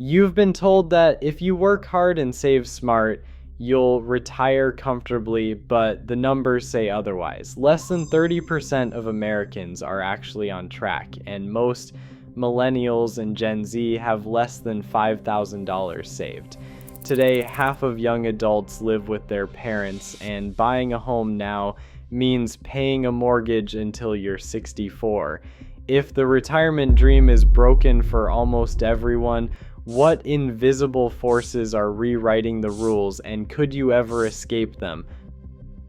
You've been told that if you work hard and save smart, you'll retire comfortably, but the numbers say otherwise. Less than 30% of Americans are actually on track, and most millennials and Gen Z have less than $5,000 saved. Today, half of young adults live with their parents, and buying a home now means paying a mortgage until you're 64. If the retirement dream is broken for almost everyone, what invisible forces are rewriting the rules, and could you ever escape them?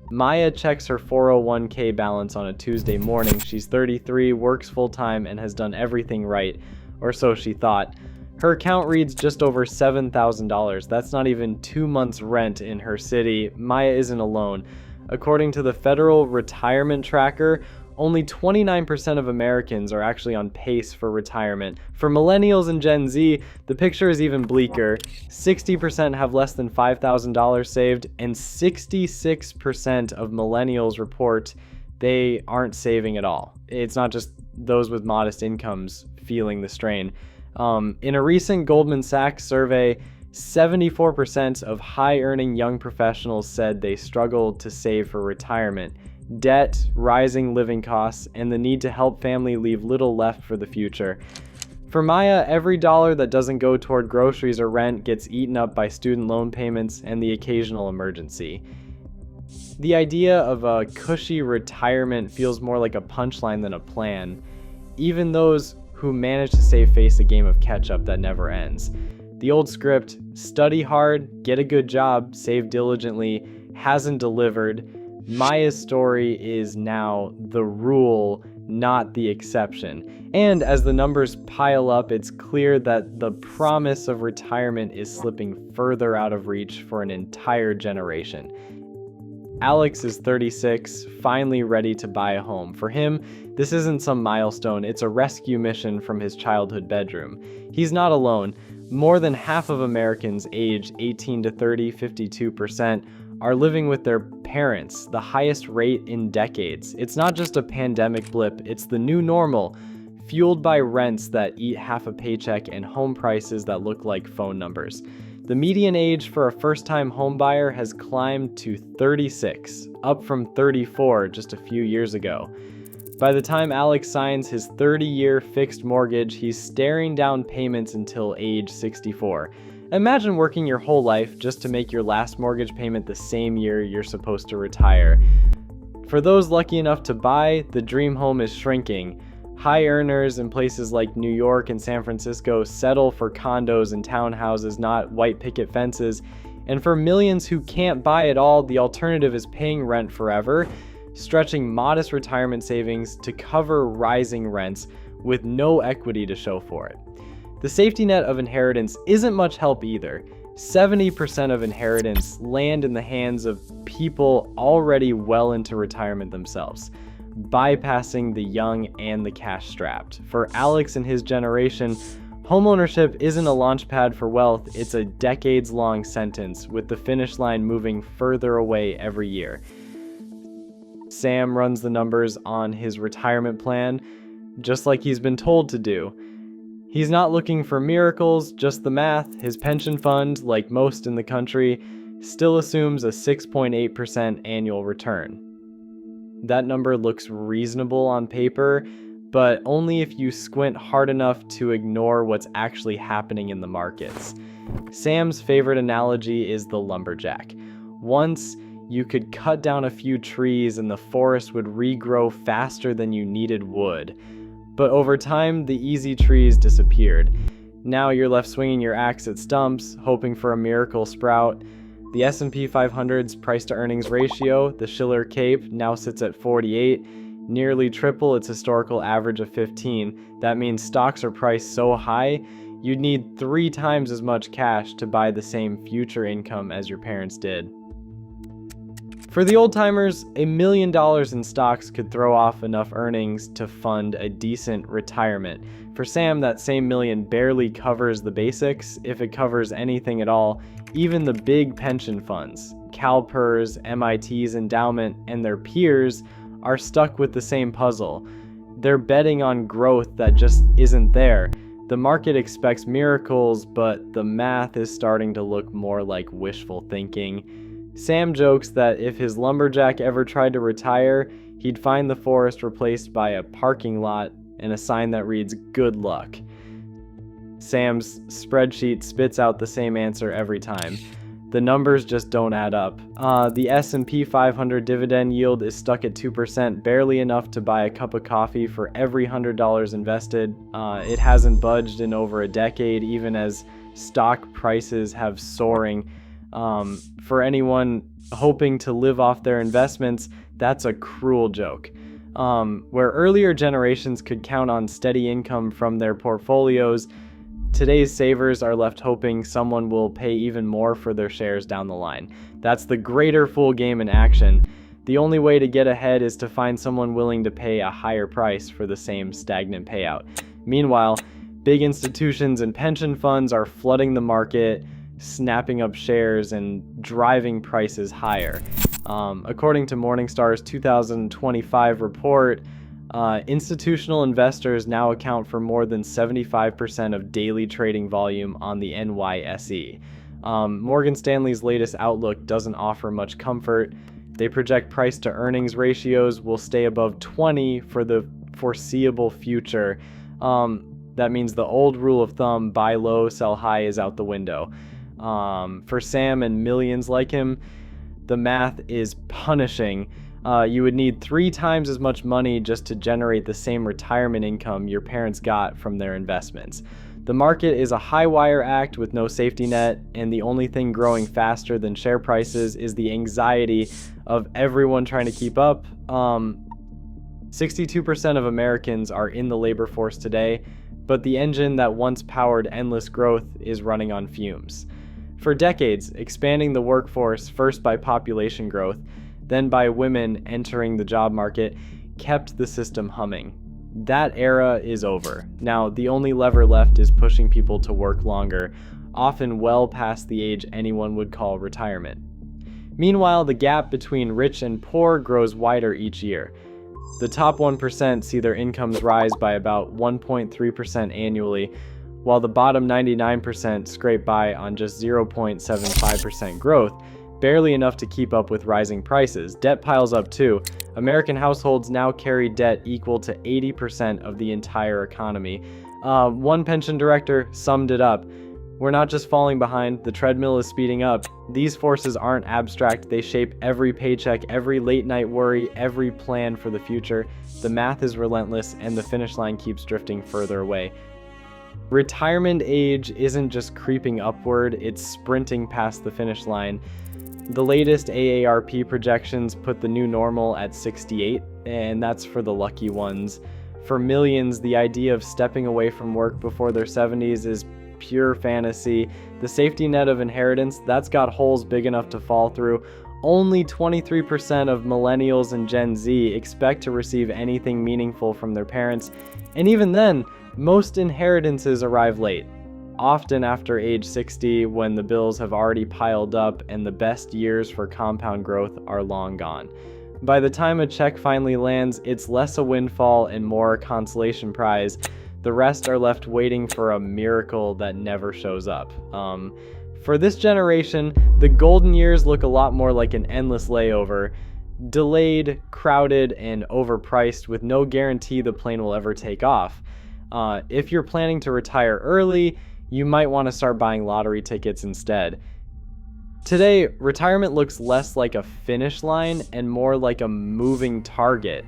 Maya checks her 401k balance on a Tuesday morning. She's 33, works full-time, and has done everything right, or so she thought. Her account reads just over $7,000. That's not even 2 months' rent in her city. Maya isn't alone. According to the Federal Retirement Tracker, only 29% of Americans are actually on pace for retirement. For millennials and Gen Z, the picture is even bleaker. 60% have less than $5,000 saved, and 66% of millennials report they aren't saving at all. It's not just those with modest incomes feeling the strain. In a recent Goldman Sachs survey, 74% of high-earning young professionals said they struggled to save for retirement. Debt, rising living costs, and the need to help family leave little left for the future. For Maya, every dollar that doesn't go toward groceries or rent gets eaten up by student loan payments and the occasional emergency. The idea of a cushy retirement feels more like a punchline than a plan. Even those who manage to save face a game of catch-up that never ends. The old script, study hard, get a good job, save diligently, hasn't delivered. Maya's story is now the rule, not the exception. And as the numbers pile up, it's clear that the promise of retirement is slipping further out of reach for an entire generation. Alex is 36, finally ready to buy a home. For him, this isn't some milestone, it's a rescue mission from his childhood bedroom. He's not alone. More than half of Americans aged 18 to 30, 52%, are living with their parents, the highest rate in decades. It's not just a pandemic blip, it's the new normal, fueled by rents that eat half a paycheck and home prices that look like phone numbers. The median age for a first-time homebuyer has climbed to 36, up from 34 just a few years ago. By the time Alex signs his 30-year fixed mortgage, he's staring down payments until age 64. Imagine working your whole life just to make your last mortgage payment the same year you're supposed to retire. For those lucky enough to buy, the dream home is shrinking. High earners in places like New York and San Francisco settle for condos and townhouses, not white picket fences. And for millions who can't buy at all, the alternative is paying rent forever, stretching modest retirement savings to cover rising rents with no equity to show for it. The safety net of inheritance isn't much help either. 70% of inheritance land in the hands of people already well into retirement themselves, bypassing the young and the cash-strapped. For Alex and his generation, homeownership isn't a launchpad for wealth, it's a decades-long sentence, with the finish line moving further away every year. Sam runs the numbers on his retirement plan, just like he's been told to do. He's not looking for miracles, just the math. His pension fund, like most in the country, still assumes a 6.8% annual return. That number looks reasonable on paper, but only if you squint hard enough to ignore what's actually happening in the markets. Sam's favorite analogy is the lumberjack. Once, you could cut down a few trees and the forest would regrow faster than you needed wood. But over time, the easy trees disappeared. Now you're left swinging your axe at stumps, hoping for a miracle sprout. The S&P 500's price-to-earnings ratio, the Shiller Cape, now sits at 48, nearly triple its historical average of 15. That means stocks are priced so high, you'd need 3 times as much cash to buy the same future income as your parents did. For the old-timers, $1 million in stocks could throw off enough earnings to fund a decent retirement. For Sam, that same million barely covers the basics, if it covers anything at all. Even the big pension funds, CalPERS, MIT's endowment, and their peers are stuck with the same puzzle. They're betting on growth that just isn't there. The market expects miracles, but the math is starting to look more like wishful thinking. Sam jokes that if his lumberjack ever tried to retire, he'd find the forest replaced by a parking lot and a sign that reads, "Good luck." Sam's spreadsheet spits out the same answer every time. The numbers just don't add up. The S&P 500 dividend yield is stuck at 2%, barely enough to buy a cup of coffee for every $100 invested. It hasn't budged in over a decade, even as stock prices have soaring. For anyone hoping to live off their investments, that's a cruel joke. Where earlier generations could count on steady income from their portfolios, today's savers are left hoping someone will pay even more for their shares down the line. That's the greater fool game in action. The only way to get ahead is to find someone willing to pay a higher price for the same stagnant payout. Meanwhile, big institutions and pension funds are flooding the market, snapping up shares and driving prices higher. According to Morningstar's 2025 report, institutional investors now account for more than 75% of daily trading volume on the NYSE. Morgan Stanley's latest outlook doesn't offer much comfort. They project price to earnings ratios will stay above 20 for the foreseeable future. That means the old rule of thumb, buy low, sell high, is out the window. For Sam and millions like him, the math is punishing. You would need 3 times as much money just to generate the same retirement income your parents got from their investments. The market is a high wire act with no safety net, and the only thing growing faster than share prices is the anxiety of everyone trying to keep up. 62% of Americans are in the labor force today, but the engine that once powered endless growth is running on fumes. For decades, expanding the workforce, first by population growth, then by women entering the job market, kept the system humming. That era is over. Now, the only lever left is pushing people to work longer, often well past the age anyone would call retirement. Meanwhile, the gap between rich and poor grows wider each year. The top 1% see their incomes rise by about 1.3% annually, while the bottom 99% scrape by on just 0.75% growth, barely enough to keep up with rising prices. Debt piles up too. American households now carry debt equal to 80% of the entire economy. One pension director summed it up. We're not just falling behind, the treadmill is speeding up. These forces aren't abstract, they shape every paycheck, every late night worry, every plan for the future. The math is relentless and the finish line keeps drifting further away. Retirement age isn't just creeping upward, it's sprinting past the finish line. The latest AARP projections put the new normal at 68, and that's for the lucky ones. For millions, the idea of stepping away from work before their 70s is pure fantasy. The safety net of inheritance, that's got holes big enough to fall through. Only 23% of millennials and Gen Z expect to receive anything meaningful from their parents, and even then, most inheritances arrive late, often after age 60 when the bills have already piled up and the best years for compound growth are long gone. By the time a check finally lands, it's less a windfall and more a consolation prize. The rest are left waiting for a miracle that never shows up. For this generation, the golden years look a lot more like an endless layover, delayed, crowded, and overpriced with no guarantee the plane will ever take off. If you're planning to retire early, you might want to start buying lottery tickets instead. Today, retirement looks less like a finish line and more like a moving target.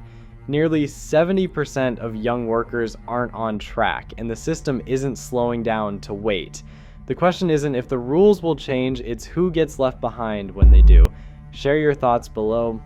Nearly 70% of young workers aren't on track, and the system isn't slowing down to wait. The question isn't if the rules will change, it's who gets left behind when they do. Share your thoughts below.